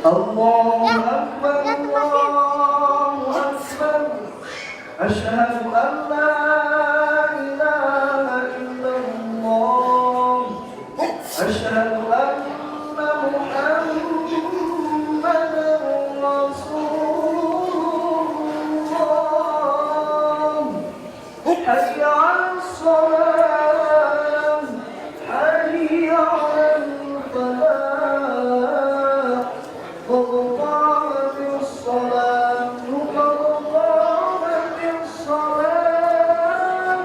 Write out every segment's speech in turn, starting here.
Allahu Akbar, Allahu Akbar. Asyhadu an la ilaha illallah. Asyhadu anna Muhammadar Rasulullah. Hayya 'alas shalah, hayya 'alal falah. قد قامت الصلاة، قد قامت الصلاة.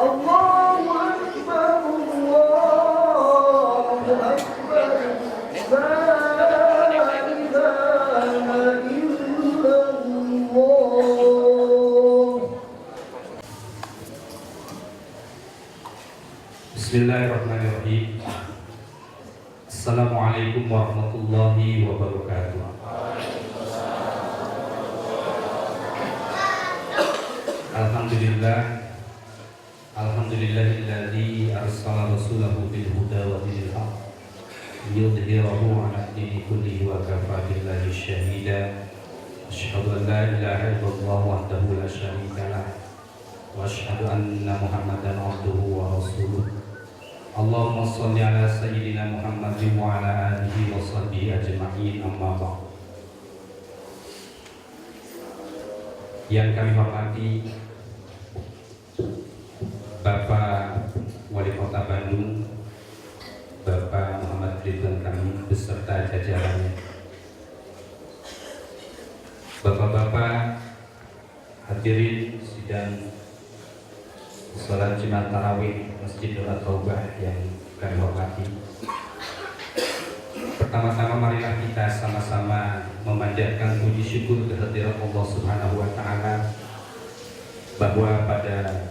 الله أكبر، الله أكبر. لا إله إلا الله. Bismillahirrahmanirrahim. Assalamualaikum warahmatullahi wabarakatuh. Alhamdulillah, alhamdulillahilladzi arsala rasulahu bil huda wa dinil haqq liyudhhirahu 'ala dini kullihi wa kafaa billahi syahida. Asyhadu an la ilaha illallah wahdahu la syarika lah wa asyhadu anna Muhammadan 'abduhu wa rasuluh. Allahumma sholli ala sayyidina Muhammadin wa ala alihi wa sahbihi ajma'in, amma ba'd. Yang kami hormati Bapak Wali Kota Bandung, Bapak Muhammad Ridwan Kamil beserta jajarannya, Bapak-bapak hadirin sidang salat Jumat Tarawih Masjid Nurul Taubah yang kami hormati. Pertama-tama marilah kita sama-sama memanjatkan puji syukur kehadirat Allah Subhanahu wa taala bahwa pada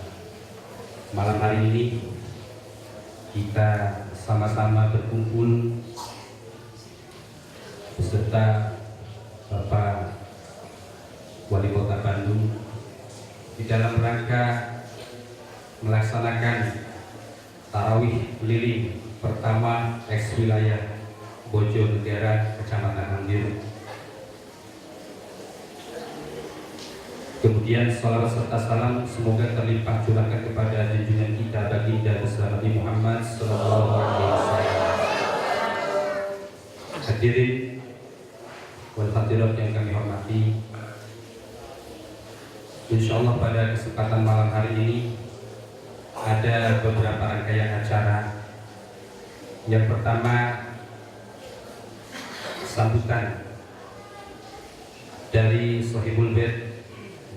malam hari ini kita sama-sama berkumpul beserta Bapak Wali Kota Bandung di dalam rangka melaksanakan tarawih keliling pertama eks wilayah Bojonegara, Kecamatan Andir. Kemudian salawat serta salam semoga terlimpah curahkan kepada junjungan kita baginda besar Nabi Muhammad sallallahu alaihi wasallam. Hadirin wal hadirat yang kami hormati, insyaallah pada kesempatan malam hari ini ada beberapa rangkaian acara. Yang pertama, sambutan dari Sohibul Bait,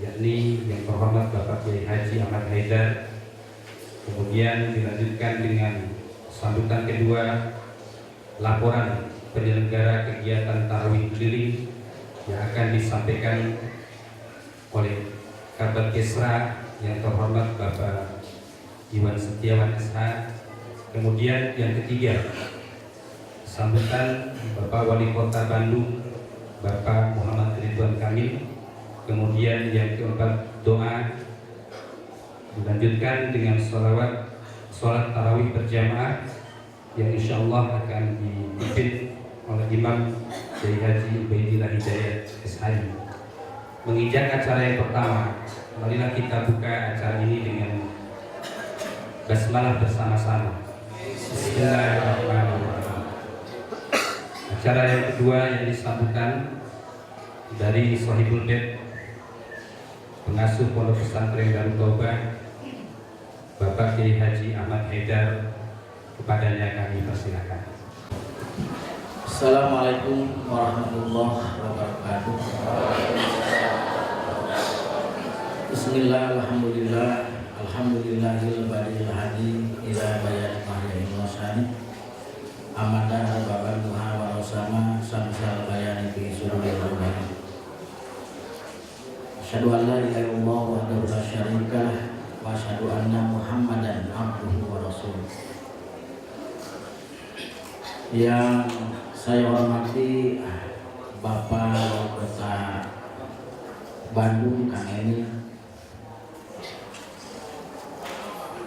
yakni yang terhormat Bapak Kiai Haji Ahmad Haidar. Kemudian dilanjutkan dengan sambutan kedua, laporan penyelenggara kegiatan tarawih keliling yang akan disampaikan oleh Kabag Kesra yang terhormat Bapak Iwan Setiawan SH. Kemudian yang ketiga, sambutan Bapak Wali Kota Bandung Bapak Muhammad Ridwan Kamil. Kemudian yang keempat, doa, dilanjutkan dengan sholat tarawih berjamaah yang insya Allah akan dipimpin oleh Imam Kiai Haji Ubaidillah Hidayat SHI. Menginjak acara yang pertama, marilah kita buka acara ini dengan basmalah bersama-sama. Bismillahirrahmanirrahim. Acara yang kedua yang disambutkan dari Sohibul Bait pengasuh Pondok Pesantren Darut Taubat, Bapak Kiai Haji Ahmad Haidar, kepadanya kami persilakan. Assalamualaikum warahmatullahi wabarakatuh. Bismillah, alhamdulillah, alhamdulillahil badil hadi ila bayan mahya ilmasani amadah baban duha wa rasama samsal bayani fi surul rahman. Asyhadu an la ilaha illallah wahdahu la syarika lah wa asyhadu anna Muhammadan abduhu wa rasuluh. Yang saya hormati Bapak Wali Kota Bandung Kang Emil,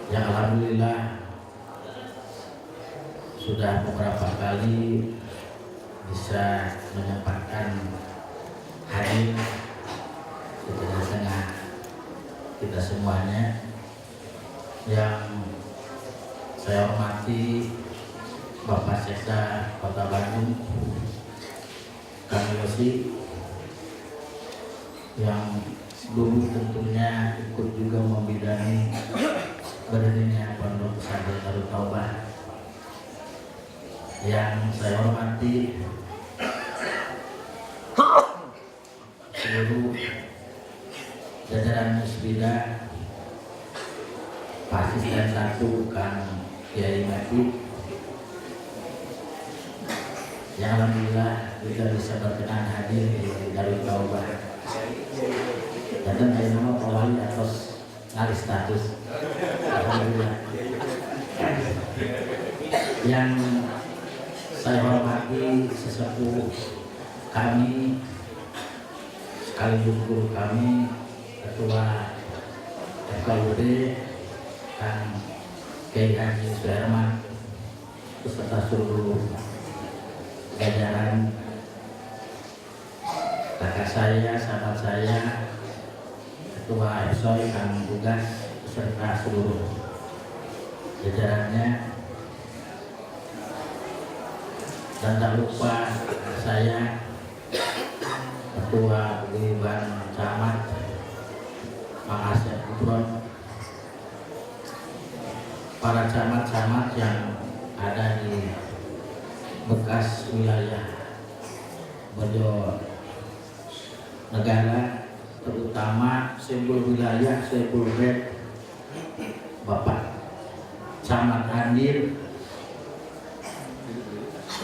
yang alhamdulillah sudah beberapa kali bisa menyempatkan hadir di tengah-tengah kita semuanya. Yang saya hormati Bapak Sekda Kota Bandung Kang Yosi, yang dulu tentunya ikut juga membidangi berdirinya Pondok Pesantren Darut Taubat. Yang saya hormati seluruh jajaran musbidah, Pak Asisten 1 Kang Kiai Mati, yang alhamdulillah juga bisa berkenan hadir di Darut Taubat. Dan saya nama Pak Wali atas ngalih status, alhamdulillah. Yang saya hormati sesepuh kami, sekaligus guru kami, Ketua FKUD Kang Kiai Haji Suherman, beserta seluruh jajaran kakak saya, sahabat saya, Ketua FSOI Kang Tugas, beserta seluruh jajarannya. Dan tak lupa saya, Ketua Paguyuban Camat Mang Asep Kubron, para camat-camat yang ada di bekas wilayah Bojo Negara, terutama simbol wilayah, simbol red Bapak Camat Andir,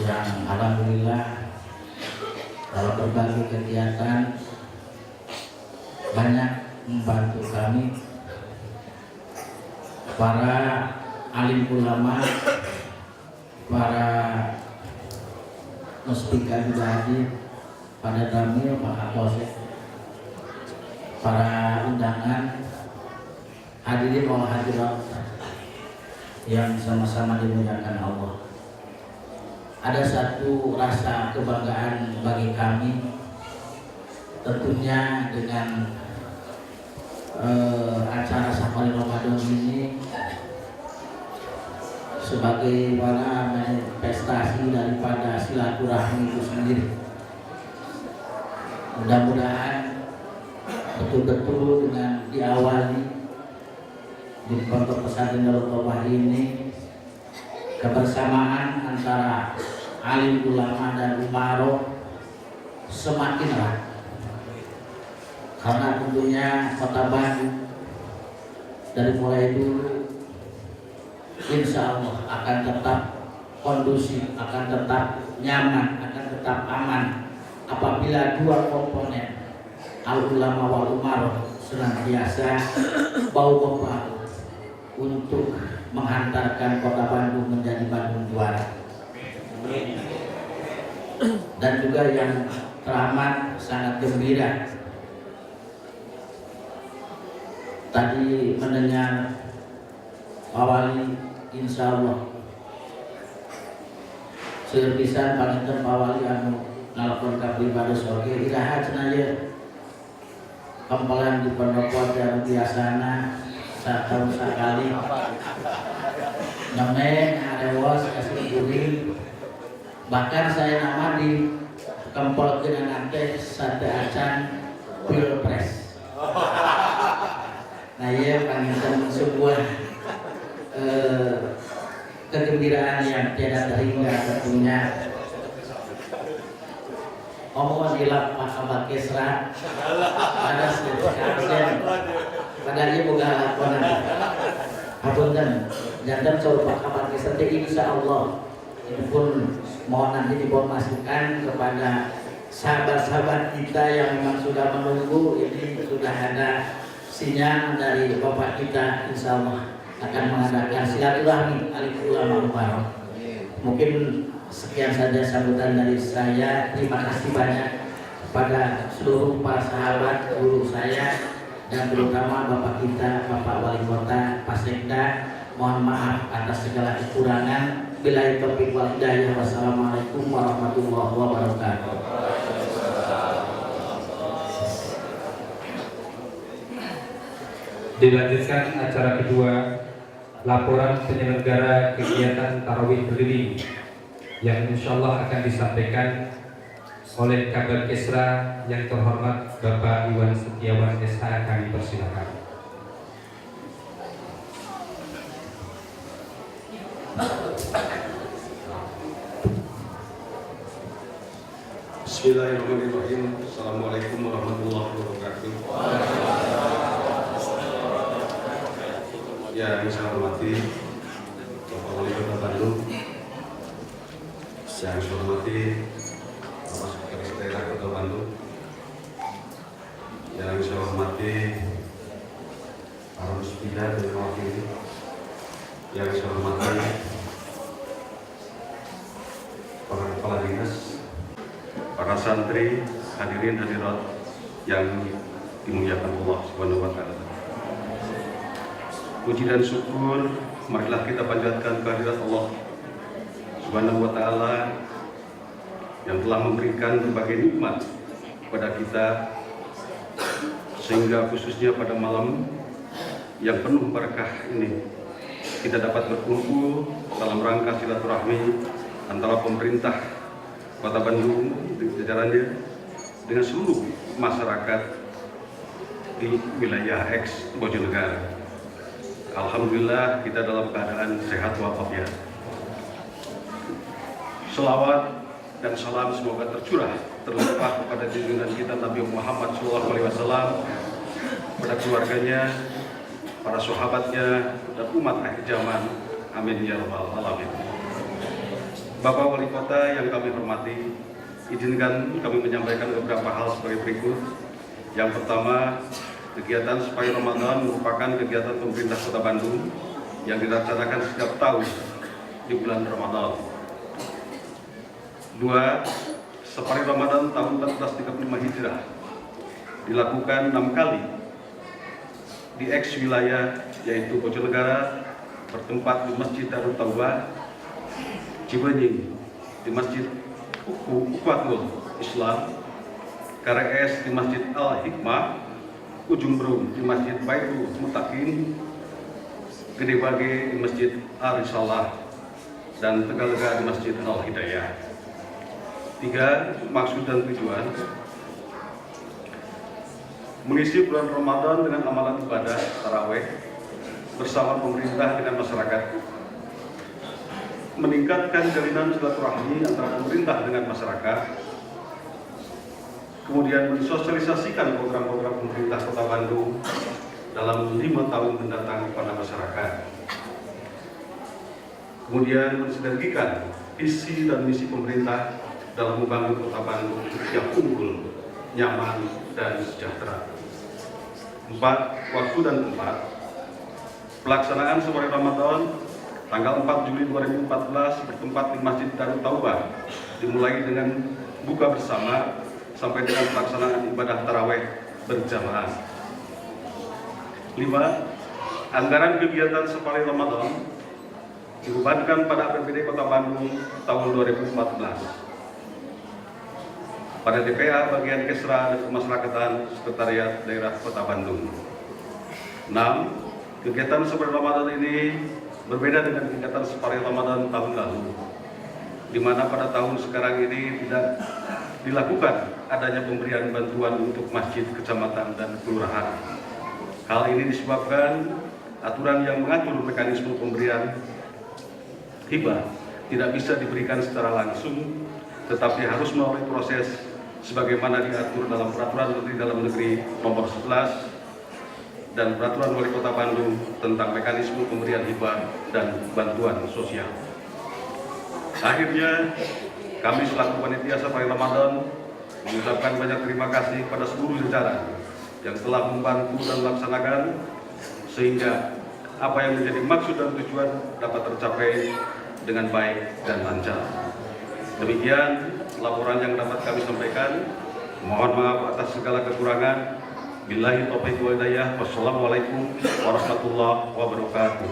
yang alhamdulillah dalam berbagai kegiatan banyak membantu kami, para alim ulama, para muspika juga hadir, pada Damil, Pak Kapolsek, para undangan, hadirin wal hadirat yang sama-sama dimuliakan Allah. Ada satu rasa kebanggaan bagi kami, tentunya dengan acara Safari Ramadan ini sebagai manifestasi daripada silaturahmi itu sendiri. Mudah-mudahan betul-betul dengan diawali di Pondok Pesantren Darut Taubat ini, kebersamaan antara alim ulama dan umaro semakin erat, karena tentunya Kota Bandung dari mulai dulu insya Allah akan tetap kondusif, akan tetap nyaman, akan tetap aman apabila dua komponen al ulama wal umaro senantiasa bahu-bahu untuk menghantarkan Kota Bandung menjadi Bandung juara. Dan juga yang teramat sangat gembira tadi mendengar Pak Wali, insya Allah serpisan panginten Pak Wali anu nalpon ka pribadi oge iraha cenah kempelan di pondok anu biasana setahun sekali nemeng arewos kasih kuring. Bahkan saya nama di kempol genangan teh sate acan pilpres. Nah ya panginten sebuah kegembiraan yang tiada terhingga tentunya. Omongan hilap Pak Abah Kesra pada sekalian pada dia boga lakonan hapunten janten soal Pak Abah Kesra insya Allah itu pun mohon nanti dibawa masukan kepada sahabat-sahabat kita yang memang sudah menunggu. Ini sudah ada sinyal dari Bapak kita, insya Allah akan mengadakan silaturahmi alif ulama mubarak. Mungkin sekian saja sambutan dari saya. Terima kasih banyak kepada seluruh para sahabat, guru saya, dan terutama Bapak kita, Bapak Wali Kota, Pak Sekda. Mohon maaf atas segala kekurangan. Billahi taufiq wal hidayah. Wassalamualaikum warahmatullahi wabarakatuh. Dilanjutkan acara kedua, laporan penyelenggara kegiatan tarawih berkeliling yang insya Allah akan disampaikan oleh Kabel Kesra yang terhormat Bapak Iwan Setiawan SH. Kami persilakan. Bismillahirrahmanirrahim. Assalamualaikum warahmatullahi wabarakatuh. Yang saya hormati Bapak Wali Kota Bandung, yang saya hormati Bapak Sekretaris Daerah Kota Bandung, yang saya hormati para musbidah dan mewakili, yang saya hormati para kepala dinas, para santri, hadirin hadirat yang dimuliakan Allah Subhanahu wa taala. Puji dan syukur marilah kita panjatkan kehadirat Allah Subhanahu wa taala yang telah memberikan berbagai nikmat kepada kita, sehingga khususnya pada malam yang penuh berkah ini kita dapat berkumpul dalam rangka silaturahmi antara pemerintah Kota Bandung di jajarannya dengan seluruh masyarakat di wilayah X Bojonegara. Alhamdulillah kita dalam keadaan sehat walafiat. Selawat dan salam semoga tercurah terlimpah kepada junjungan kita Nabi Muhammad SAW, pada keluarganya, para sahabatnya, dan umat akhir zaman. Amin ya rabbal alamin. Bapak Wali Kota yang kami hormati, izinkan kami menyampaikan beberapa hal sebagai berikut. Yang pertama, kegiatan Separuh Ramadan merupakan kegiatan pemerintah Kota Bandung yang dilaksanakan setiap tahun di bulan Ramadan. 2. Separuh Ramadan tahun 1435 Hijrah dilakukan 6 kali di X wilayah, yaitu Bojonegara bertempat di Masjid Darut Taubah, Cibenying di Masjid Ukhuwatul Islam, KRS di Masjid Al-Hikmah, Ujung Berung di Masjid Baitul Mutakin, Gede Bage di Masjid Ar-Risalah, dan Tegalega di Masjid Al-Hidayah. 3. Maksud dan tujuan mengisi bulan Ramadan dengan amalan ibadah tarawih bersama pemerintah dengan masyarakat, meningkatkan jalinan silaturahmi antara pemerintah dengan masyarakat, kemudian mensosialisasikan program-program pemerintah Kota Bandung dalam 5 tahun mendatang kepada masyarakat, kemudian mensinergikan visi dan misi pemerintah dalam membangun Kota Bandung yang unggul, nyaman, dan sejahtera. 4. Waktu dan tempat pelaksanaan Separuh Ramadan tanggal 4 Juli 2014 bertempat di Masjid Darut Taubah, dimulai dengan buka bersama sampai dengan pelaksanaan ibadah tarawih berjamaah. 5. Anggaran kegiatan Separuh Ramadan dibebankan pada APBD Kota Bandung tahun 2014 pada DPA bagian Kesra dan Pemasyarakatan Sekretariat Daerah Kota Bandung. 6. Kegiatan Separuh Ramadan ini berbeda dengan kegiatan Separuh Ramadan tahun lalu, di mana pada tahun sekarang ini tidak dilakukan adanya pemberian bantuan untuk masjid, kecamatan, dan kelurahan. Hal ini disebabkan aturan yang mengatur mekanisme pemberian hibah tidak bisa diberikan secara langsung, tetapi harus melalui proses sebagaimana diatur dalam Peraturan Menteri Dalam Negeri Nomor 11 dan Peraturan Wali Kota Bandung tentang mekanisme pemberian hibah dan bantuan sosial. Akhirnya, kami selaku panitia Safari Ramadan mengucapkan banyak terima kasih pada seluruh jajaran yang telah membantu dan melaksanakan sehingga apa yang menjadi maksud dan tujuan dapat tercapai dengan baik dan lancar. Demikian laporan yang dapat kami sampaikan. Mohon maaf atas segala kekurangan. Billahi taufiq wal hidayah. Wassalamualaikum warahmatullahi wabarakatuh.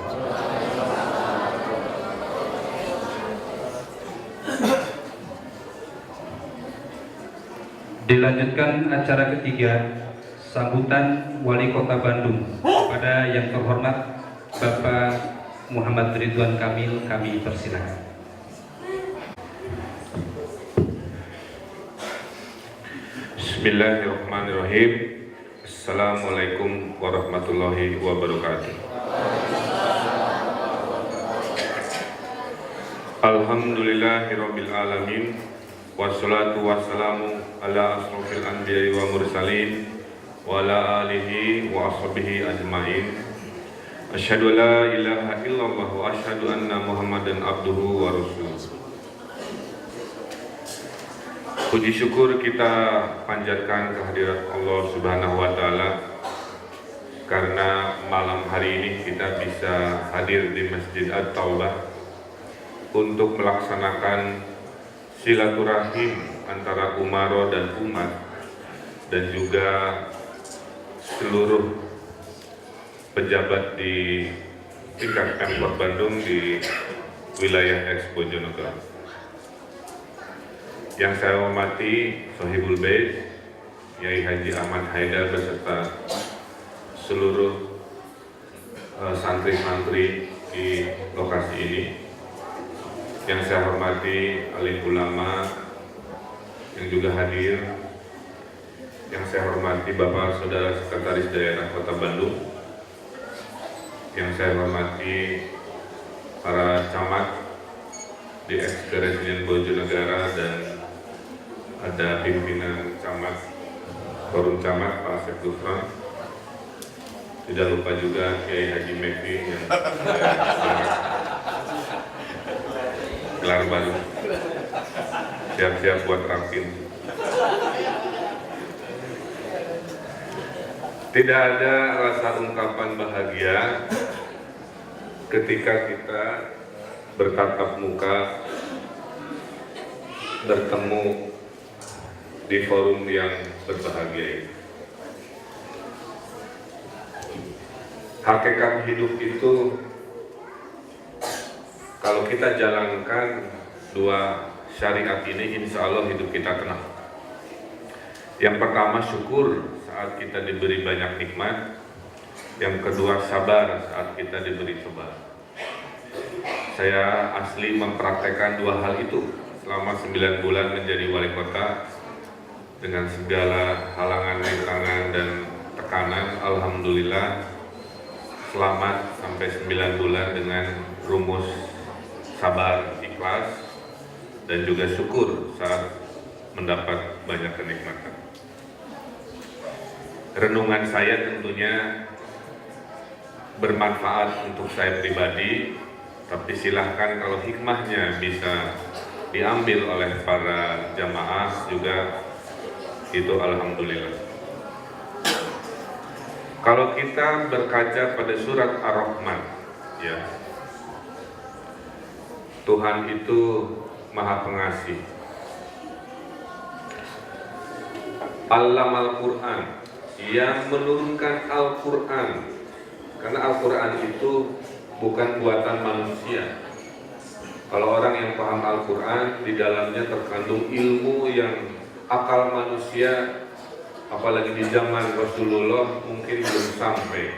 Dilanjutkan acara ketiga, sambutan Wali Kota Bandung kepada yang terhormat Bapak Muhammad Ridwan Kamil, kami persilakan. Bismillahirrahmanirrahim. Assalamualaikum warahmatullahi wabarakatuh. Alhamdulillahirabbil alamin. Wassalatu wassalamu ala asrofil anbiya'i wa mursalin wa ala alihi wa ashabihi ajma'in. Asyhadu an la ilaha illallah wa asyhadu anna Muhammadan abduhu wa rasuluh. Puji syukur kita panjatkan kehadirat Allah Subhanahu wa taala karena malam hari ini kita bisa hadir di Masjid At-Taubah untuk melaksanakan silaturahim antara umaro dan umat dan juga seluruh pejabat di tingkat Pemkot Bandung di wilayah Eks Bojonegoro. Yang saya hormati Sohibul Bait Yai Haji Ahmad Haidar beserta seluruh santri-santri di lokasi ini. Yang saya hormati alim ulama yang juga hadir. Yang saya hormati Bapak Saudara Sekretaris Daerah Kota Bandung. Yang saya hormati para camat di Eks-Residen Bojonegoro dan ada pimpinan camat, forum camat Pak Sekdufron. Tidak lupa juga Kiai Haji Mekti yang gelar baru, siap-siap buat rapin. Tidak ada rasa ungkapan bahagia ketika kita bertatap muka, bertemu di forum yang berbahagia ini. Hakikat hidup itu kalau kita jalankan dua syariat ini, insya Allah hidup kita tenang. Yang pertama syukur saat kita diberi banyak nikmat. Yang kedua sabar saat kita diberi cobaan. Saya asli mempraktekkan dua hal itu selama 9 bulan menjadi wali kota. Dengan segala halangan, rintangan, dan tekanan, alhamdulillah selamat sampai 9 bulan dengan rumus sabar, ikhlas, dan juga syukur saat mendapat banyak kenikmatan. Renungan saya tentunya bermanfaat untuk saya pribadi, tapi silahkan kalau hikmahnya bisa diambil oleh para jamaah juga, itu alhamdulillah. Kalau kita berkaca pada surat Ar-Rahman, ya, Tuhan itu Maha Pengasih. Allamal Quran, yang menurunkan Al-Quran, karena Al-Quran itu bukan buatan manusia. Kalau orang yang paham Al-Quran, di dalamnya terkandung ilmu yang akal manusia, apalagi di zaman Rasulullah, mungkin belum sampai.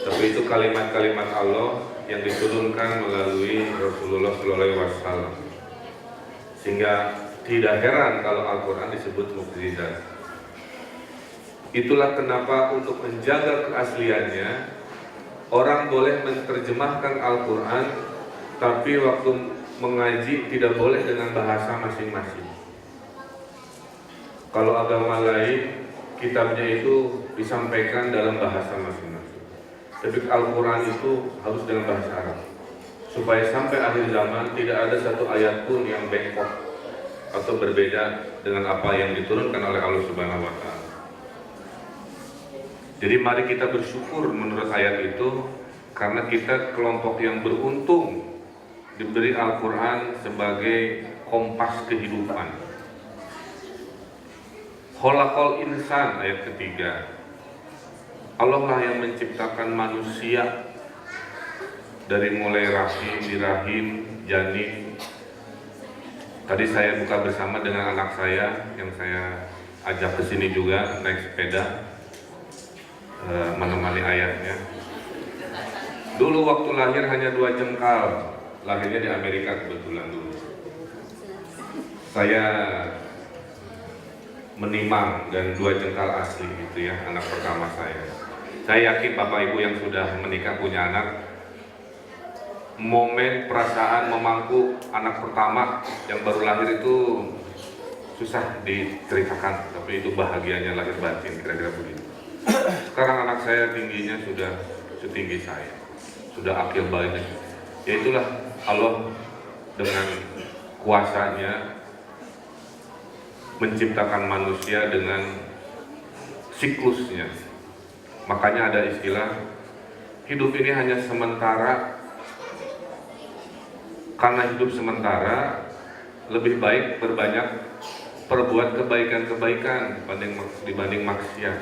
Tapi itu kalimat-kalimat Allah yang diturunkan melalui Rasulullah SAW. Sehingga tidak heran kalau Al-Quran disebut mukjizat. Itulah kenapa untuk menjaga keasliannya, orang boleh menerjemahkan Al-Quran, tapi waktu mengaji tidak boleh dengan bahasa masing-masing. Kalau agama lain, kitabnya itu disampaikan dalam bahasa masing-masing. Tapi Al-Quran itu harus dengan bahasa Arab, supaya sampai akhir zaman tidak ada satu ayat pun yang bengkok atau berbeda dengan apa yang diturunkan oleh Allah Subhanahu wa Ta'ala. Jadi mari kita bersyukur menurut ayat itu, karena kita kelompok yang beruntung diberi Al-Quran sebagai kompas kehidupan. Khalaqal insan, ayat ketiga. Allah lah yang menciptakan manusia dari mulai rahim, janin. Tadi saya buka bersama dengan anak saya yang saya ajak ke sini juga naik sepeda, menemani ayahnya. Dulu waktu lahir hanya 2 jengkal, lahirnya di Amerika kebetulan dulu. Saya menimang dan 2 jengkal asli gitu ya, anak pertama saya. Saya yakin Bapak Ibu yang sudah menikah punya anak, momen perasaan memangku anak pertama yang baru lahir itu susah diceritakan, tapi itu bahagianya lahir batin, kira-kira begitu. Sekarang anak saya tingginya sudah setinggi saya, sudah akil balik. Ya itulah Allah dengan kuasanya menciptakan manusia dengan siklusnya. Makanya ada istilah, hidup ini hanya sementara. Karena hidup sementara, lebih baik berbanyak perbuat kebaikan-kebaikan dibanding maksiat.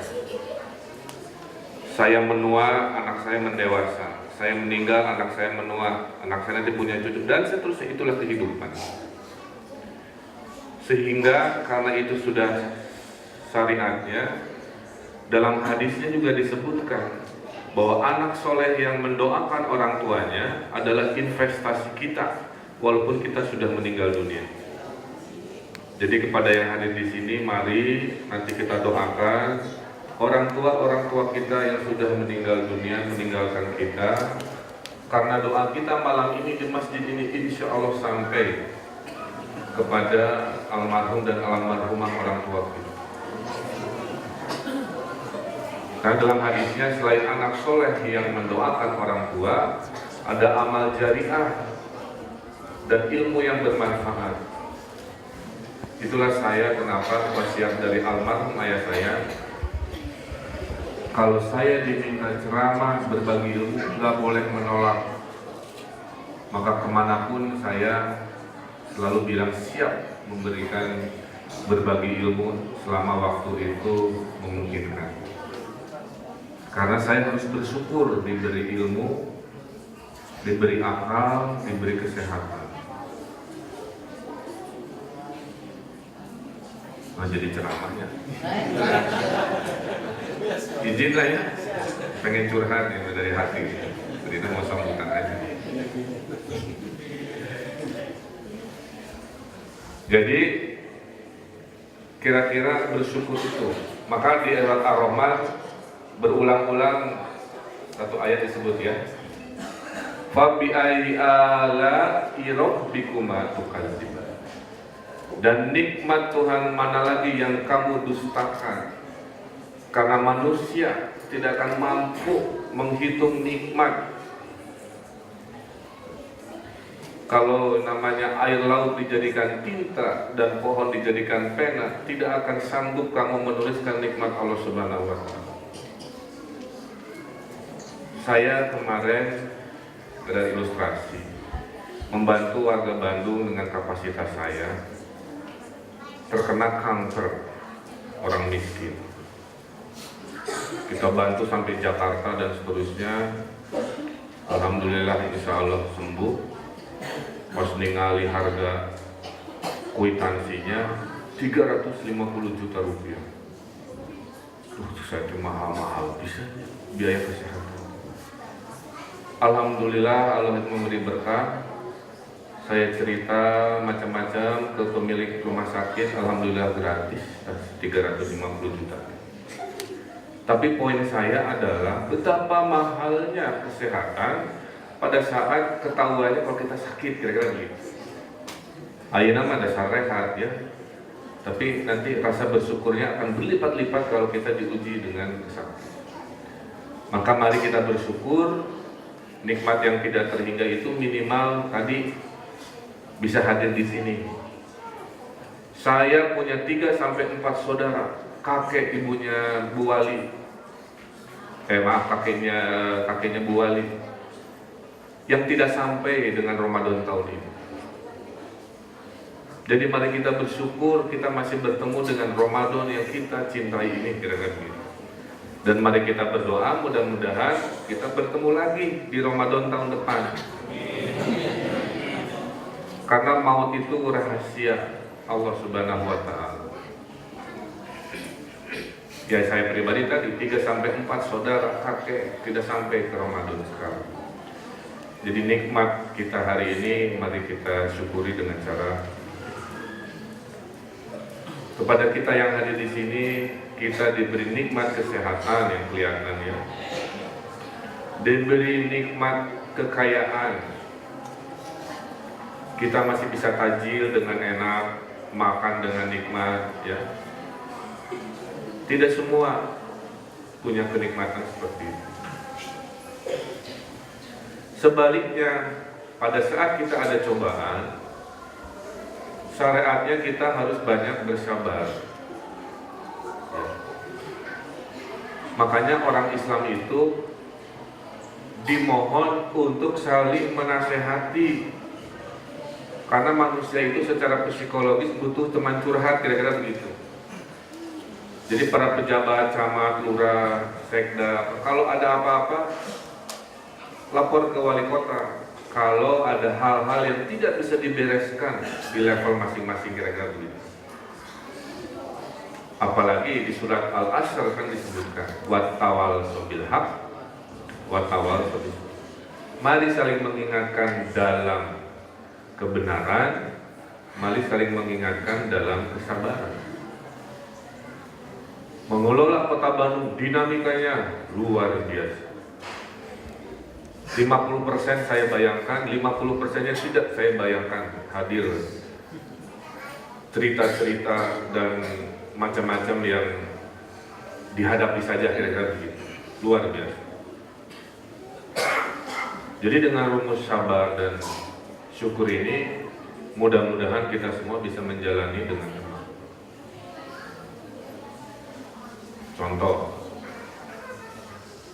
Saya menua, anak saya mendewasa. Saya meninggal, anak saya menua, anak saya nanti punya cucu, dan seterusnya. Itulah kehidupan. Sehingga karena itu sudah syariatnya, dalam hadisnya juga disebutkan bahwa anak soleh yang mendoakan orang tuanya adalah investasi kita, walaupun kita sudah meninggal dunia. Jadi kepada yang hadir di sini, mari nanti kita doakan orang tua kita yang sudah meninggal dunia, meninggalkan kita. Karena doa kita malam ini di masjid ini insya Allah sampai kepada almarhum dan almarhumah orang tua kita. Karena dalam hadisnya selain anak soleh yang mendoakan orang tua, ada amal jariah dan ilmu yang bermanfaat. Itulah saya kenapa wasiat dari almarhum ayah saya, kalau saya diminta ceramah berbagi ilmu, nggak boleh menolak. Maka kemanapun saya selalu bilang siap memberikan berbagi ilmu selama waktu itu memungkinkan. Karena saya harus bersyukur diberi ilmu, diberi akal, diberi kesehatan. Nah, jadi ceramahnya. Izin lah ya, pengen curhat ya dari hati. Jadi itu mau sambutan aja. Jadi kira-kira bersyukur itu. Maka di ayat Ar-Rahman berulang-ulang satu ayat disebut ya. Fa bi ayyi ala'i rabbikuma tukadziban. Dan nikmat Tuhan mana lagi yang kamu dustakan? Karena manusia tidak akan mampu menghitung nikmat. Kalau namanya air laut dijadikan tinta dan pohon dijadikan pena, tidak akan sanggup kamu menuliskan nikmat Allah Subhanahu wa Ta'ala. Saya kemarin ada ilustrasi membantu warga Bandung dengan kapasitas saya terkena kanker, orang miskin. Kita bantu sampai Jakarta dan seterusnya. Alhamdulillah insya Allah sembuh. Pas ningali harga kwitansinya 350 juta rupiah. Saya itu mahal-mahal bisa biaya kesehatan. Alhamdulillah Allah itu memberi berkah. Saya cerita macam-macam ke pemilik rumah sakit, alhamdulillah gratis 350 juta. Tapi poin saya adalah betapa mahalnya kesehatan pada saat ketahuannya kalau kita sakit, kira-kira begitu. Ayeuna mah dasar rehat ya. Tapi nanti rasa bersyukurnya akan berlipat-lipat kalau kita diuji dengan kesakitan. Maka mari kita bersyukur, nikmat yang tidak terhingga itu minimal tadi bisa hadir di sini. Saya punya 3-4 saudara, kakek ibunya Bu Wali. Kakeknya Bu Wali yang tidak sampai dengan Ramadan tahun ini. Jadi mari kita bersyukur kita masih bertemu dengan Ramadan yang kita cintai ini, kira-kira begitu. Dan mari kita berdoa mudah-mudahan kita bertemu lagi di Ramadan tahun depan. Karena maut itu rahasia Allah Subhanahu wa Ta'ala. Ya saya pribadi tadi 3-4 saudara kakek tidak sampai ke Ramadan sekarang. Jadi nikmat kita hari ini mari kita syukuri dengan cara kepada kita yang hadir di sini, kita diberi nikmat kesehatan yang kelihatan ya, diberi nikmat kekayaan, kita masih bisa tajil dengan enak, makan dengan nikmat ya. Tidak semua punya kenikmatan seperti itu. Sebaliknya, pada saat kita ada cobaan, syariatnya kita harus banyak bersabar. Makanya orang Islam itu dimohon untuk saling menasehati. Karena manusia itu secara psikologis butuh teman curhat, kira-kira begitu. Jadi para pejabat, camat, lurah, sekda, kalau ada apa-apa lapor ke wali kota. Kalau ada hal-hal yang tidak bisa dibereskan di level masing-masing, kira-kira begitu. Apalagi di surat Al-Asr kan disebutkan wattawasau bil haq wattawasau bis sabr. Mari saling mengingatkan dalam kebenaran, mari saling mengingatkan dalam kesabaran. Mengelola kota Bandung dinamikanya luar biasa. 50% saya bayangkan, 50%-nya tidak saya bayangkan hadir cerita-cerita dan macam-macam yang dihadapi saja, kira-kira begitu. Luar biasa. Jadi dengan rumus sabar dan syukur ini, mudah-mudahan kita semua bisa menjalani dengan tenang. Contoh,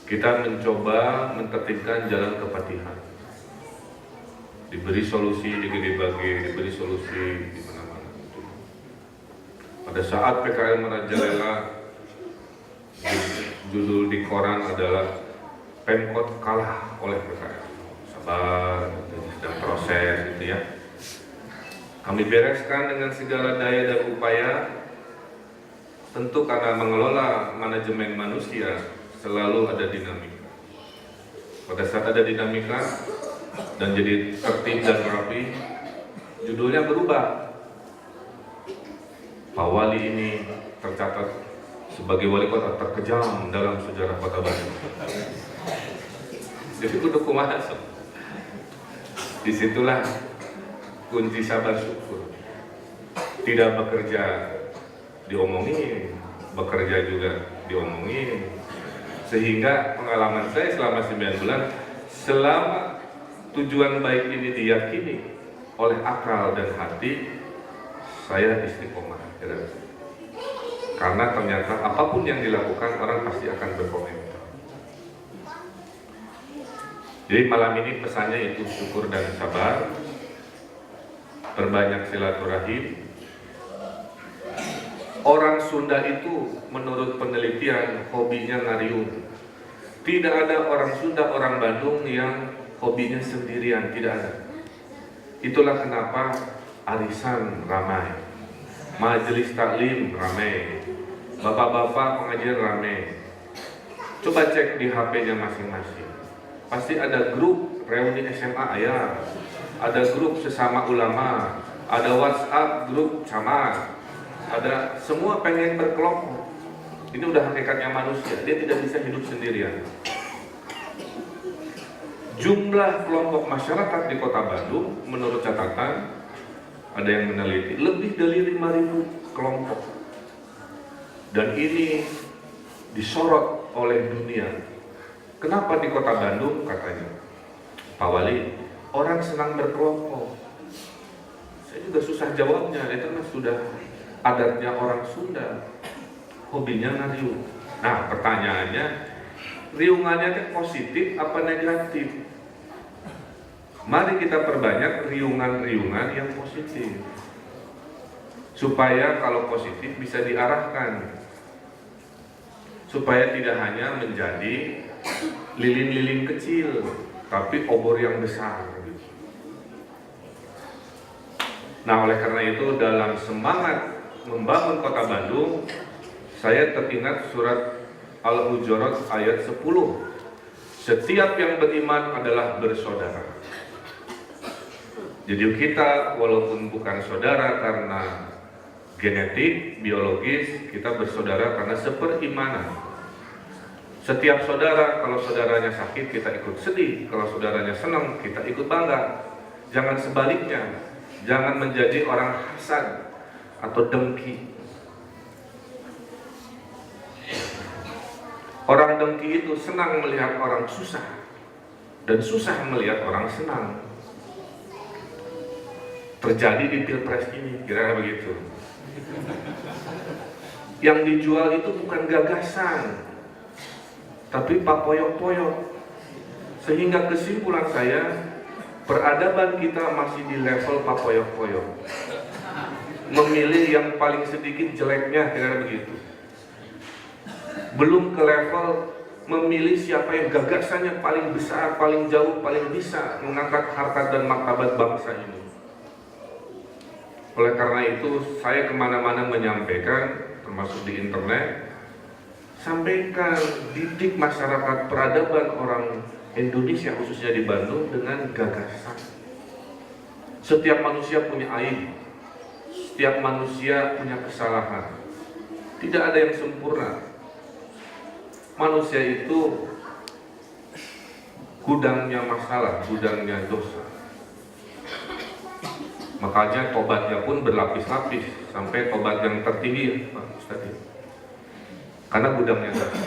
kita mencoba mentertibkan jalan kepatihan. Diberi solusi di Gede Bage, diberi solusi di mana-mana. Pada saat PKL merajalela, judul di koran adalah Pemkot kalah oleh PKL. Sabar, sedang proses gitu ya. Kami bereskan dengan segala daya dan upaya. Tentu karena mengelola manajemen manusia selalu ada dinamika. Pada saat ada dinamika dan jadi tertib dan rapi, judulnya berubah. Pak Wali ini tercatat sebagai wali kota terkejam dalam sejarah Kota Bandung. Jadi kudu kumaha. Disitulah kunci sabar syukur. Tidak bekerja diomongin, bekerja juga diomongin. Sehingga pengalaman saya selama 9 bulan, selama tujuan baik ini diyakini oleh akal dan hati, saya istiqomah. Karena ternyata apapun yang dilakukan orang pasti akan berkomentar. Jadi malam ini pesannya itu syukur dan sabar, perbanyak silaturahim. Orang Sunda itu menurut penelitian hobinya ngariung. Tidak ada orang Sunda, orang Bandung yang hobinya sendirian, tidak ada. Itulah kenapa arisan ramai, majelis taklim ramai, bapak-bapak pengajian ramai. Coba cek di HP-nya masing-masing. Pasti ada grup reuni SMA ayah, ada grup sesama ulama, ada WhatsApp grup camat. Ada semua pengen berkelompok. Ini udah hakikatnya manusia, dia tidak bisa hidup sendirian. Jumlah kelompok masyarakat di Kota Bandung menurut catatan ada yang meneliti lebih dari 5.000 kelompok. Dan ini disorot oleh dunia. Kenapa di Kota Bandung katanya? Pak Wali, orang senang berkelompok. Saya juga susah jawabnya, itu kan sudah adatnya orang Sunda. Hobinya ngariung. Nah, pertanyaannya, riungannya itu positif apa negatif? Mari kita perbanyak riungan-riungan yang positif. Supaya kalau positif bisa diarahkan. Supaya tidak hanya menjadi lilin-lilin kecil, tapi obor yang besar. Nah, oleh karena itu dalam semangat membangun Kota Bandung, saya teringat surat Al-Hujurat ayat 10. Setiap yang beriman adalah bersaudara. Jadi kita walaupun bukan saudara karena genetik, biologis, kita bersaudara karena seperimanan. Setiap saudara, kalau saudaranya sakit kita ikut sedih, kalau saudaranya senang kita ikut bangga. Jangan sebaliknya, jangan menjadi orang hasad atau dengki. Orang dengki itu senang melihat orang susah dan susah melihat orang senang. Terjadi di Pilpres ini, kira-kira begitu. Yang dijual itu bukan gagasan, tapi papoyok-poyok. Sehingga kesimpulan saya, peradaban kita masih di level papoyok-poyok. Memilih yang paling sedikit jeleknya, kira-kira begitu. Belum ke level memilih siapa yang gagasannya paling besar, paling jauh, paling bisa mengangkat harkat dan martabat bangsa ini. Oleh karena itu, saya kemana-mana menyampaikan, termasuk di internet, sampaikan, didik masyarakat peradaban orang Indonesia, khususnya di Bandung, dengan gagasan. Setiap manusia punya aib, setiap manusia punya kesalahan. Tidak ada yang sempurna. Manusia itu gudangnya masalah, gudangnya dosa. Makanya tobatnya pun berlapis-lapis sampai tobat yang tertinggi, Pak Ustadz. Karena gudangnya dosa.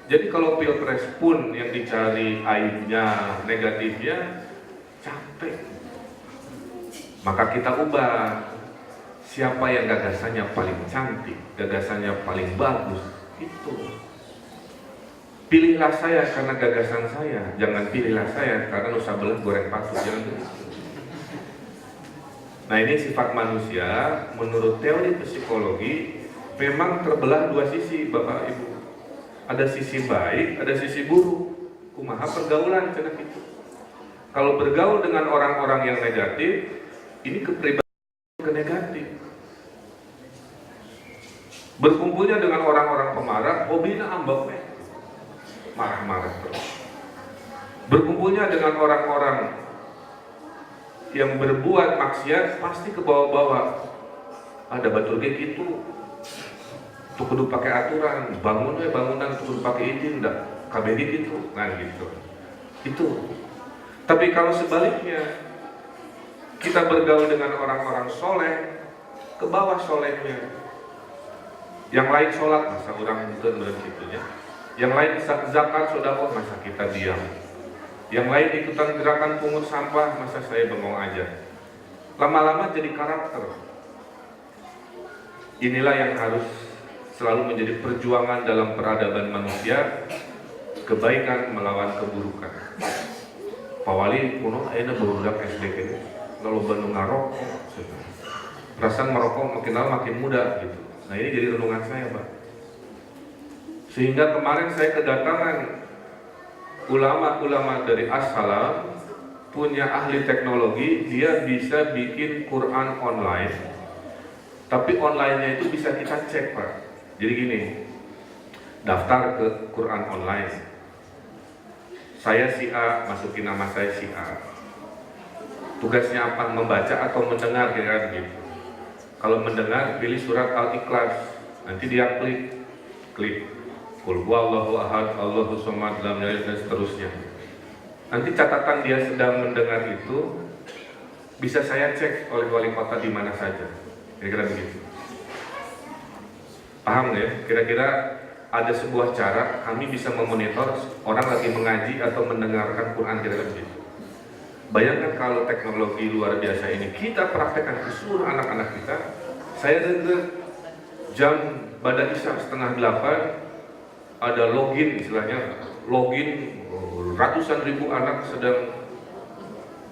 Jadi kalau Pilpres pun yang dicari aibnya, negatifnya, capek. Maka kita ubah. Siapa yang gagasannya paling cantik, gagasannya paling bagus, itu. Pilihlah saya karena gagasan saya, jangan pilihlah saya karena nusa belah goreng patut, jangan begitu. Nah, ini sifat manusia menurut teori psikologi memang terbelah dua sisi, Bapak Ibu. Ada sisi baik, ada sisi buruk. Kumaha pergaulan cenah itu. Kalau bergaul dengan orang-orang yang negatif, ini kepribadian ke negatif. Berkumpulnya dengan orang-orang pemarah, hobinya ambak weh. Marah-marah terus. Berkumpulnya dengan orang-orang yang berbuat maksiat pasti ke bawah-bawah. Ada batur kayak gitu. Tuh kudu pakai aturan, bangunan tuh kudu pakai izin dah. KBG gitu. Nah gitu. Itu. Tapi kalau sebaliknya kita bergaul dengan orang-orang soleh, ke bawah solehnya. Yang lain sholat, masa orang bukan begitu ya. Yang lain zakat, sedekah, masa kita diam. Yang lain ikutan gerakan pungut sampah, masa saya bengong aja. Lama-lama jadi karakter. Inilah yang harus selalu menjadi perjuangan dalam peradaban manusia, kebaikan melawan keburukan. Pak Wali kuno ayeuna barudak SDK lalu Bandung ngarokok. Perasaan merokok makin lama makin muda gitu. Nah, ini jadi renungan saya, Pak. Sehingga kemarin saya kedatangan ulama-ulama dari As-Salam, punya ahli teknologi, dia bisa bikin Quran online. Tapi online-nya itu bisa kita cek, Pak. Jadi gini, daftar ke Quran online. Saya si A, masukin nama saya si A. Tugasnya apa? Membaca atau mendengar, kira-kira gitu. Kalau mendengar, pilih surat Al-Ikhlas. Nanti dia klik. klik Qul huwallahu ahad, Allahus samad, lam yalid dan seterusnya. Nanti catatan dia sedang mendengar itu bisa saya cek oleh wali kota di mana saja. Kira-kira begitu. Paham ya? Kira-kira ada sebuah cara kami bisa memonitor orang lagi mengaji atau mendengarkan Quran, kira-kira begitu. Bayangkan kalau teknologi luar biasa ini kita praktekkan ke seluruh anak-anak kita. Saya dengar jam pada Isya 7:30 ada login, istilahnya login, ratusan ribu anak sedang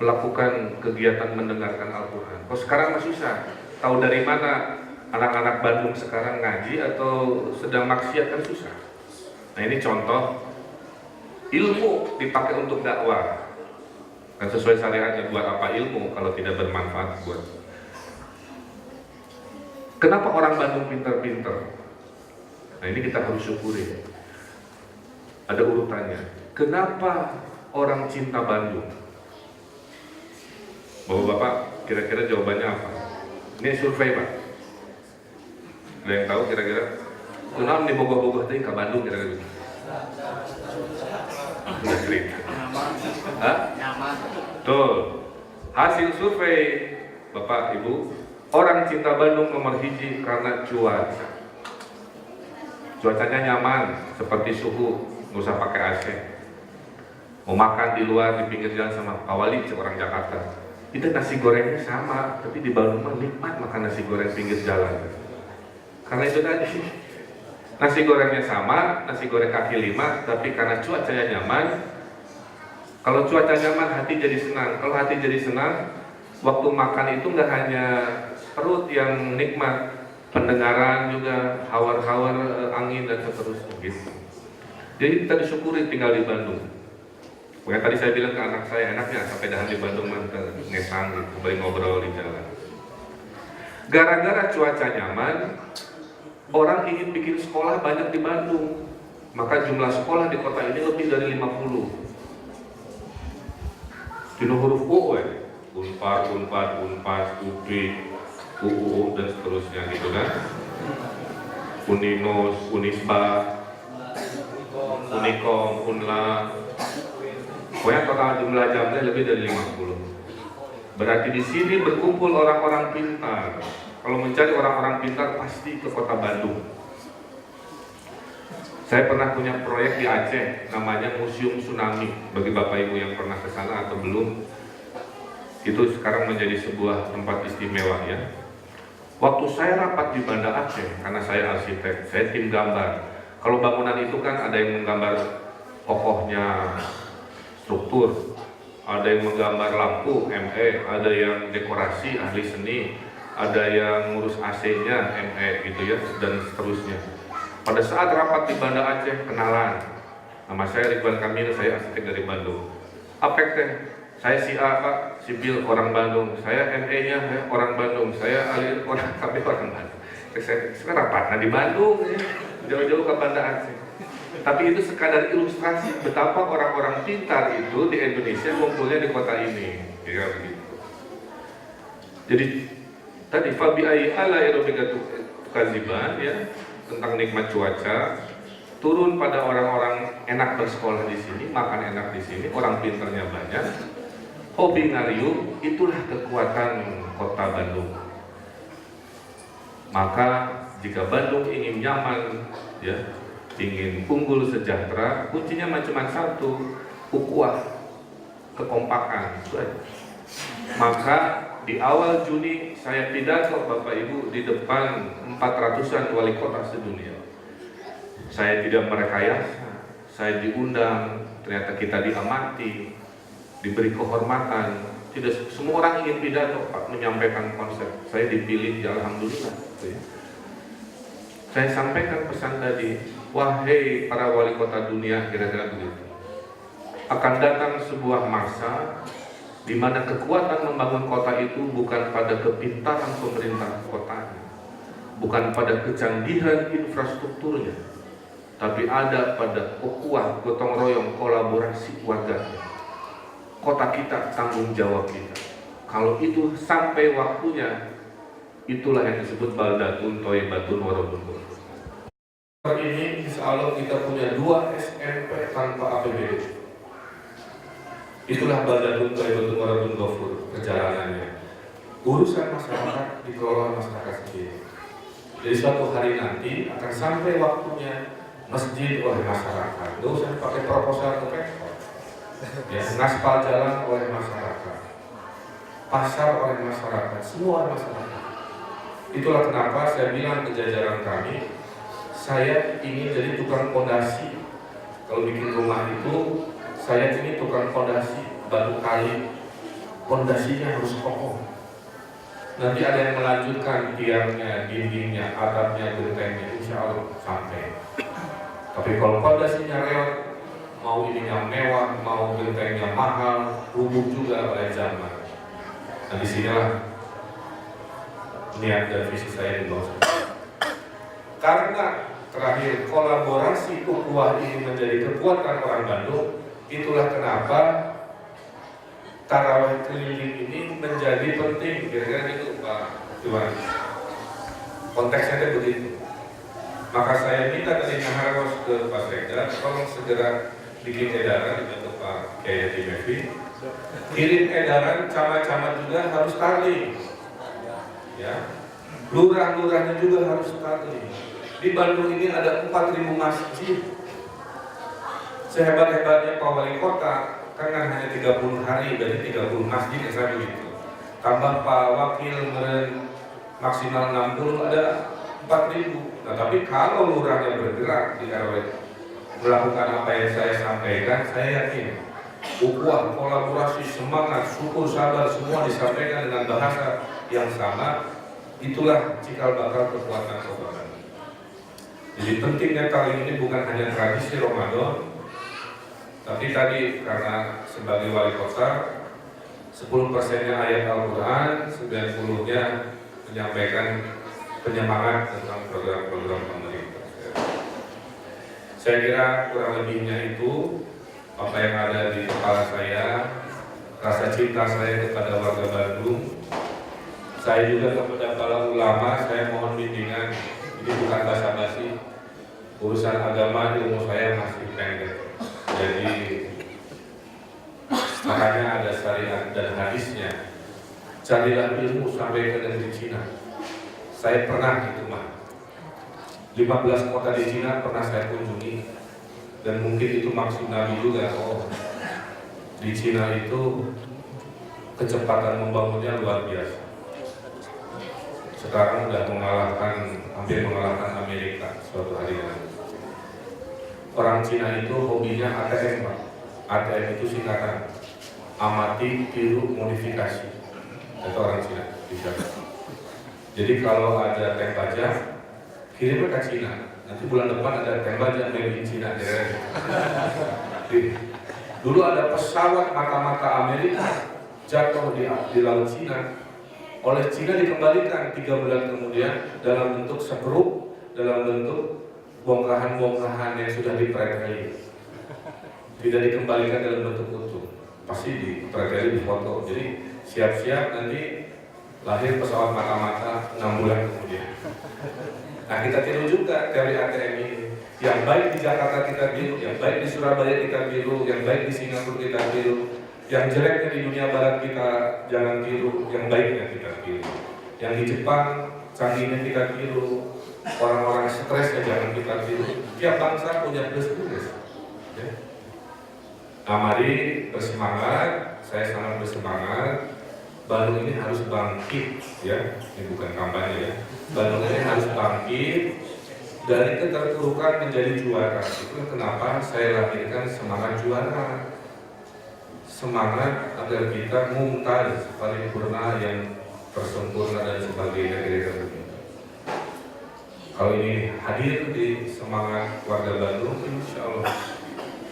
melakukan kegiatan mendengarkan Al-Quran. Kok sekarang masih susah? Tahu dari mana anak-anak Bandung sekarang ngaji atau sedang maksiat, kan susah. Nah, ini contoh ilmu dipakai untuk dakwah. Dan sesuai syariatnya, buat apa ilmu kalau tidak bermanfaat buat. Kenapa orang Bandung pintar-pintar? Nah, ini kita harus syukuri. Ada urutannya. Kenapa orang cinta Bandung? Bapak-bapak, kira-kira jawabannya apa? Ini survei, Pak. Ada yang tahu kira-kira? Kenapa di Bogor-Bogor tadi ke Bandung kira-kira? Udah cerita. Hah? Tuh. Hasil survei, Bapak, Ibu, orang cinta Bandung nomor 1 karena cuaca. Cuacanya nyaman, seperti suhu, nggak usah pakai AC. Mau makan di luar, di pinggir jalan sama Pak Wali, orang Jakarta. Itu nasi gorengnya sama, tapi di Bandung mah nikmat makan nasi goreng pinggir jalan. Karena itu tadi, nasi gorengnya sama, nasi goreng kaki 5, tapi karena cuacanya nyaman. Kalau cuaca nyaman, hati jadi senang. Kalau hati jadi senang, waktu makan itu nggak hanya perut yang nikmat, pendengaran juga, hawar-hawar angin dan seterusnya gitu. Jadi kita disyukuri tinggal di Bandung. Makanya tadi saya bilang ke anak saya, enaknya sepedahan di Bandung mantan ngesang gitu, boleh ngobrol di jalan. Gara-gara cuaca nyaman, orang ingin bikin sekolah banyak di Bandung. Maka jumlah sekolah di kota ini lebih dari 50. Dino huruf U, Unpad, UB, UU dan seterusnya gitu kan. Uninus, Unisba, Unikom, Unla. Pokoknya total jumlah jamnya lebih dari 50. Berarti di sini berkumpul orang-orang pintar. Kalau mencari orang-orang pintar pasti ke kota Bandung. Saya pernah punya proyek di Aceh, namanya Museum Tsunami. Bagi Bapak Ibu yang pernah ke sana atau belum, itu sekarang menjadi sebuah tempat istimewa ya. Waktu saya rapat di Banda Aceh, karena saya arsitek, saya tim gambar. Kalau bangunan itu kan ada yang menggambar kokohnya struktur, ada yang menggambar lampu, ME, ada yang dekorasi, ahli seni, ada yang ngurus AC-nya, ME gitu ya, dan seterusnya. Pada saat rapat di Banda Aceh, kenalan. Nama saya Ridwan Kamil, saya arsitek dari Bandung. Apek teh, saya si A, Pak, sipil orang Bandung, saya ME-nya orang Bandung, saya ahli orang KB orang Bandung. Saya rapat di Bandung, ya, jauh-jauh ke Banda Aceh. Tapi itu sekadar ilustrasi betapa orang-orang pintar itu di Indonesia ngumpulnya di kota ini, ya begitu. Jadi tadi Fabi Ayi ala Erobiga Tukaziban ya, tentang nikmat cuaca, turun pada orang-orang enak bersekolah di sini, makan enak di sini, orang pintarnya banyak, hobi ngariung, itulah kekuatan kota Bandung. Maka jika Bandung ingin nyaman, ya, ingin unggul sejahtera, kuncinya cuma satu, ukhuwah, kekompakan. Maka di awal Juni saya pidato Bapak Ibu di depan 400-an wali kota sedunia. Saya tidak merekayasa, saya diundang, ternyata kita diamati, diberi kehormatan. Tidak semua orang ingin pidato, Pak, menyampaikan konsep. Saya dipilih, ya alhamdulillah. Saya sampaikan pesan tadi, wahai para wali kota dunia, kira-kira begitu. Akan datang sebuah masa di mana kekuatan membangun kota itu bukan pada kepintaran pemerintah kotanya, bukan pada kecanggihan infrastrukturnya, tapi ada pada ukhuwah, gotong royong, kolaborasi warganya. Kota kita, tanggung jawab kita. Kalau itu sampai waktunya, itulah yang disebut baldatun thayyibatun wa rabbun ghafur. Ini insya Allah kita punya 2 SMP tanpa APBD. Itulah Baladun Thayyibatun Waradun Ghafur perjalanannya. Urusan masyarakat dikelola masyarakat sendiri. Jadi suatu hari nanti akan sampai waktunya masjid oleh masyarakat. Nggak usah pakai proposal ke Pemkot. Ya, ngaspal jalan oleh masyarakat, pasar oleh masyarakat, semua oleh masyarakat. Itulah kenapa saya bilang ke jajaran kami, saya ingin jadi tukang fondasi. Kalau bikin rumah itu, saya ini tukang fondasi, batu kali, fondasinya harus kokoh. Nanti ada yang melanjutkan tiangnya, dindingnya, atapnya, gentengnya, insya Allah sampai. Tapi kalau fondasinya reot, mau ininya mewah, mau gentengnya mahal, rubuh juga oleh zaman. Nah disinilah niat dan visi saya di bawah. Karena terakhir kolaborasi ukhuwah ini menjadi kekuatan orang Bandung. Itulah kenapa tarawih keliling ini menjadi penting. Kira-kira gitu Pak Tuan. Konteksnya itu begitu. Maka saya minta tadi harus ke Pak Sekda, tolong segera bikin edaran untuk Pak Kiai Mevi. Kirim edaran camat-camat juga harus tali. Ya. Lurah-lurahnya juga harus tali. Di Bandung ini ada 4.000 masjid. Sehebat-hebatnya Pak Wali Kota, kan hanya 30 hari dari 30 masjid yang saya begitu. Tambah Pak Wakil maksimal 60 ada 4.000. Nah tapi kalau lurahnya bergerak di RW melakukan apa yang saya sampaikan, saya yakin ukhuwah, kolaborasi, semangat, syukur, sabar semua disampaikan dengan bahasa yang sama. Itulah cikal bakal kekuatan. Jadi pentingnya kali ini bukan hanya tradisi Ramadan, tapi tadi karena sebagai wali kota 10%-nya ayat Al-Quran, 90%-nya menyampaikan penyemangat tentang program-program pemerintah. Saya kira kurang lebihnya itu apa yang ada di kepala saya, rasa cinta saya kepada warga Bandung. Saya juga kepada para ulama, saya mohon bimbingan. Ini bukan basa-basi, urusan agama ilmu saya masih pendek. Jadi makanya ada syariat dan hadisnya. Carilah ilmu sampai ke negeri Cina. Saya pernah itu mah 15 kota di Cina pernah saya kunjungi, dan mungkin itu maksud Nabi juga. Oh, di Cina itu kecepatan membangunnya luar biasa. Sekarang sudah hampir mengalahkan Amerika suatu hari nanti. Orang Cina itu hobinya ATM, Pak. ATM itu singkatan amati, tiru, modifikasi. Itu orang Cina. Jadi kalau ada tank baja, kirimnya ke Cina. Nanti bulan depan ada tank baja made in Cina. Dulu ada pesawat mata-mata Amerika jatuh di laut Cina. Oleh Cina dikembalikan 3 bulan kemudian dalam bentuk sekerup, dalam bentuk bongkahan-bongkahan yang sudah dipreteli. Tidak dikembalikan dalam bentuk utuh, pasti dipreteli, difoto. Jadi siap-siap nanti lahir pesawat mata-mata 6 bulan kemudian. Nah kita tiru juga dari ATM ini. Yang baik di Jakarta kita tiru, yang baik di Surabaya kita tiru, yang baik di Singapura kita tiru. Yang jeleknya di dunia barat kita jangan tiru, yang baiknya kita tiru. Yang di Jepang canggihnya kita tiru, orang-orang stresnya jangan kita tiru. Tiap bangsa punya plus-plus. Ya. Nah mari bersemangat, saya sangat bersemangat. Bandung ini harus bangkit, ya. Ini bukan kampanye ya. Bandung ini harus bangkit dari keterpurukan menjadi juara. Itu kenapa saya lahirkan semangat juara. Semangat agar kita mumtaz, paripurna yang tersempurna dan sebagainya kira-kira begitu. Kalau ini hadir di semangat warga Bandung, insya Allah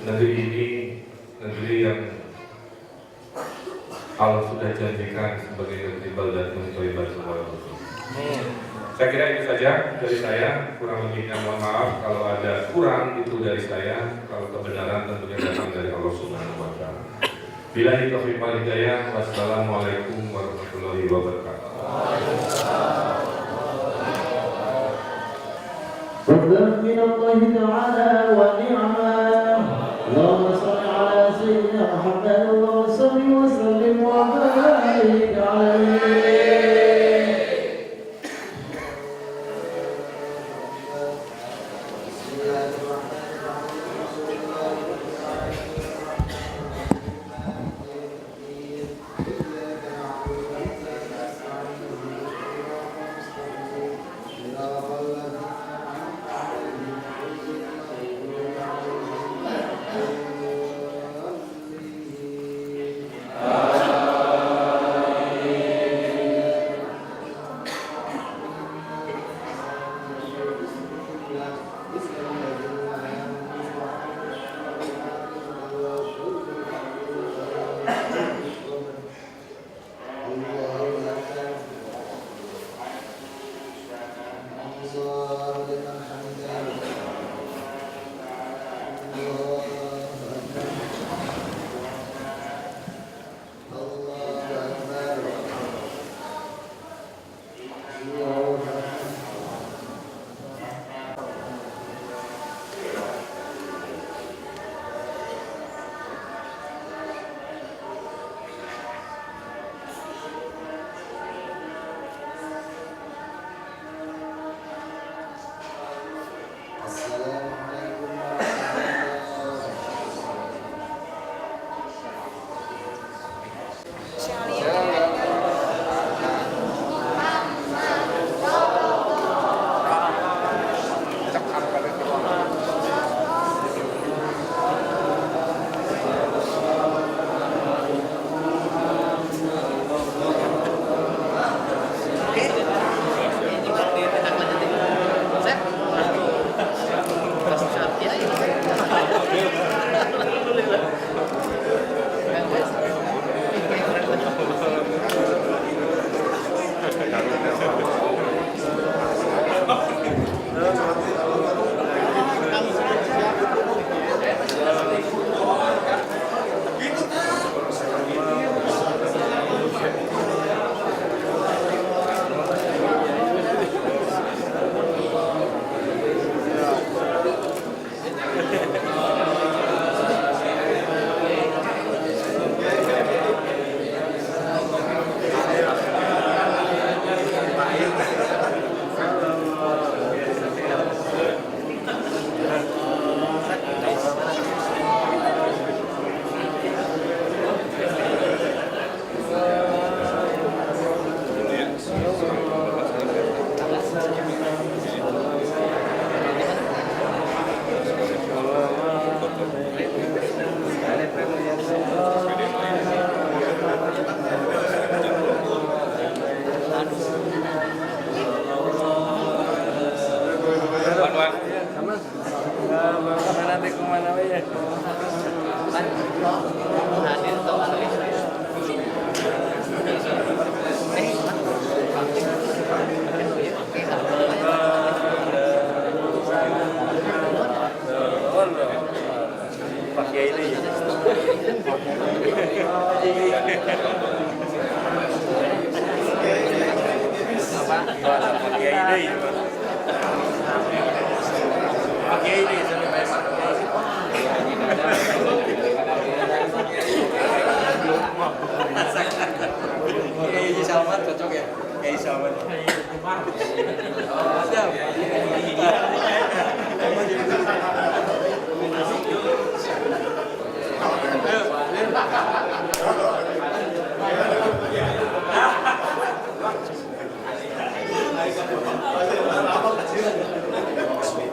negeri ini negeri yang Allah sudah janjikan sebagai negeri Baldatun Thayyibatun Waradun. Saya kira itu saja dari saya, kurang lebihnya mohon maaf kalau ada kurang itu dari saya, kalau kebenaran tentunya datang dari Allah Subhanahu wa taala. Billahi taufiq wal hidayah. Wassalamualaikum warahmatullahi wabarakatuh. من الله تعالى ونعمة. اللهم صل على سيدنا محمد اللهم صل وسلم وبارك عليه.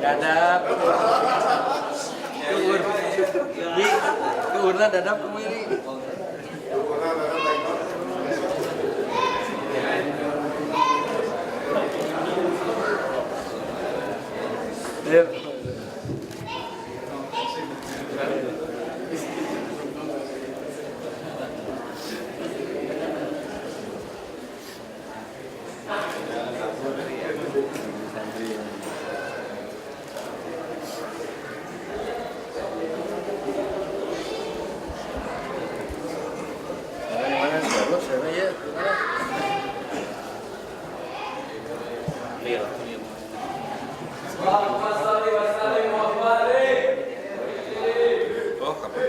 Dadap. Keurna dadap kemiri. Allahumma shalli wa apa?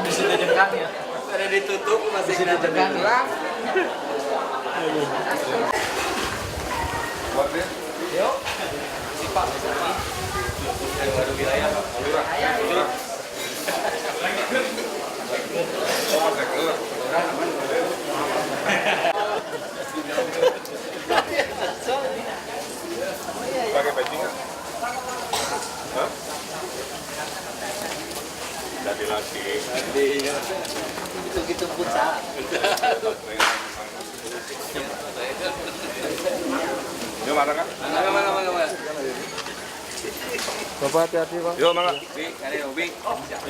Bisa ditekan ya. Ada ditutup masih bisa ditekan. Buat dia. Yuk. Si Pak misalnya. Yang baru wilayah Pak. Lurah. Lurah. Oh, saya keluar. Pakai peci nggak? Hah? Jadi lagi. Gitu-gitu futsal. Yuk, mana kak? Mana. Bapak hati-hati, Pak. Yuk, mangga. Bi, ada Bi. Siap.